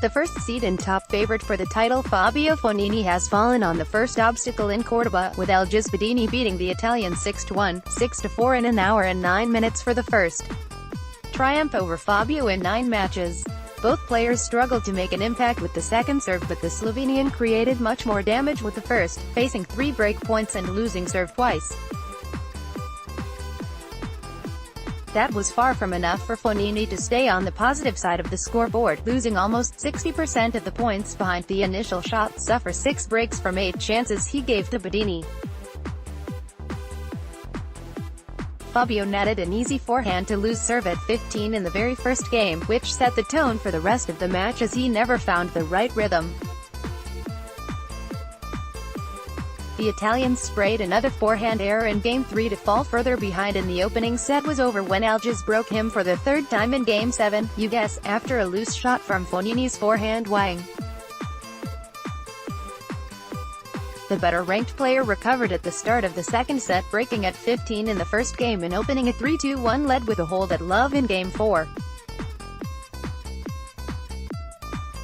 The first seed and top favorite for the title Fabio Fognini has fallen on the first obstacle in Cordoba, with Aljaz Bedene beating the Italian 6-1, 6-4 in an hour and 9 minutes for the first triumph over Fabio in 9 matches. Both players struggled to make an impact with the second serve, but the Slovenian created much more damage with the first, facing 3 break points and losing serve twice. That was far from enough for Fognini to stay on the positive side of the scoreboard, losing almost 60% of the points behind the initial shot, suffer 6 breaks from 8 chances he gave to Bedene. Fabio netted an easy forehand to lose serve at 15 in the very first game, which set the tone for the rest of the match as he never found the right rhythm. The Italian sprayed another forehand error in Game 3 to fall further behind, and the opening set was over when Aljaz broke him for the third time in Game 7, you guess, after a loose shot from Fognini's forehand wang. The better-ranked player recovered at the start of the second set, breaking at 15 in the first game and opening a 3-2-1 lead with a hold at love in Game 4.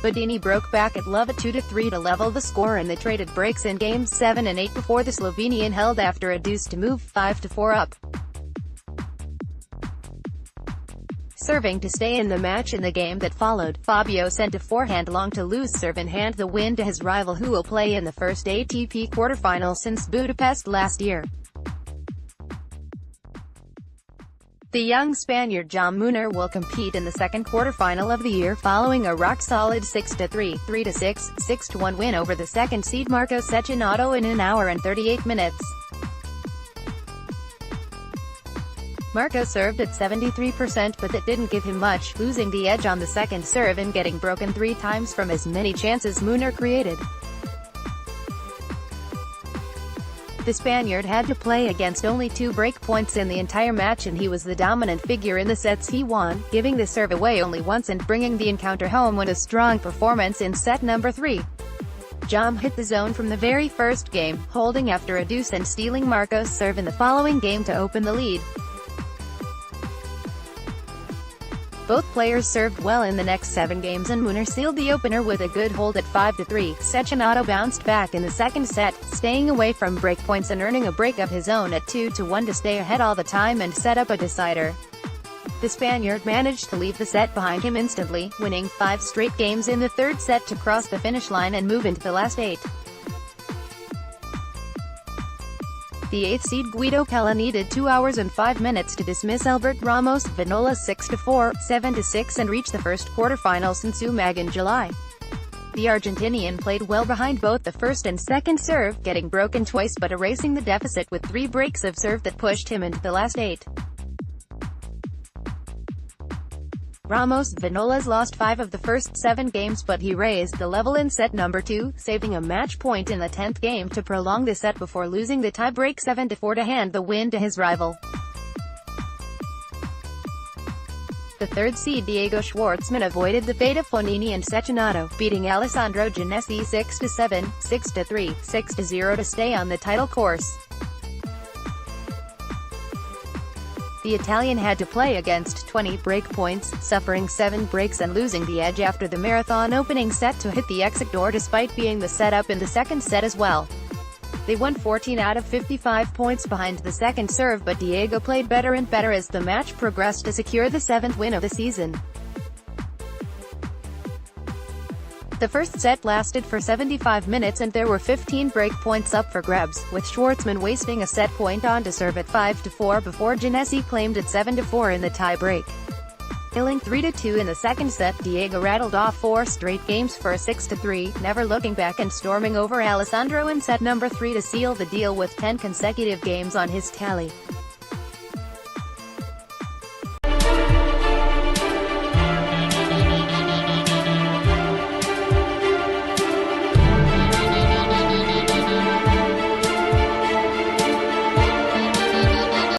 Bedene broke back at love at 2-3 to level the score, and they traded breaks in Games 7 and 8 before the Slovenian held after a deuce to move 5-4 up. Serving to stay in the match in the game that followed, Fabio sent a forehand long to lose serve and hand the win to his rival, who will play in the first ATP quarterfinal since Budapest last year. The young Spaniard Jaume Munar will compete in the second quarterfinal of the year, following a rock-solid 6-3, 3-6, 6-1 win over the second seed Marco Cecchinato in an hour and 38 minutes. Marco served at 73%, but that didn't give him much, losing the edge on the second serve and getting broken 3 times from as many chances Munar created. The Spaniard had to play against only 2 break points in the entire match, and he was the dominant figure in the sets he won, giving the serve away only once and bringing the encounter home with a strong performance in set number 3. Jaume hit the zone from the very first game, holding after a deuce and stealing Marco's serve in the following game to open the lead. Both players served well in the next 7 games, and Munar sealed the opener with a good hold at 5-3. Cecchinato bounced back in the second set, staying away from breakpoints and earning a break of his own at 2-1 to stay ahead all the time and set up a decider. The Spaniard managed to leave the set behind him instantly, winning 5 straight games in the third set to cross the finish line and move into the last 8. The 8th seed Guido Pella needed 2 hours and 5 minutes to dismiss Albert Ramos Vinola 6-4, 7-6 and reach the first quarterfinal since UMAG in July. The Argentinian played well behind both the first and second serve, getting broken twice but erasing the deficit with 3 breaks of serve that pushed him into the last 8. Ramos Vinolas lost 5 of the first 7 games, but he raised the level in set number 2, saving a match point in the 10th game to prolong the set before losing the tie-break 7-4 to hand the win to his rival. The third seed Diego Schwartzman avoided the fate of Fognini and Cecchinato, beating Alessandro Giannesi 6-7, 6-3, 6-0 to stay on the title course. The Italian had to play against 20 break points, suffering 7 breaks and losing the edge after the marathon opening set to hit the exit door despite being the setup in the second set as well. They won 14 out of 55 points behind the second serve, but Diego played better and better as the match progressed to secure the 7th win of the season. The first set lasted for 75 minutes and there were 15 break points up for grabs, with Schwartzman wasting a set point on to serve at 5-4 before Giannesi claimed it 7-4 in the tie-break. Killing 3-2 in the second set, Diego rattled off 4 straight games for a 6-3, never looking back and storming over Alessandro in set number 3 to seal the deal with 10 consecutive games on his tally.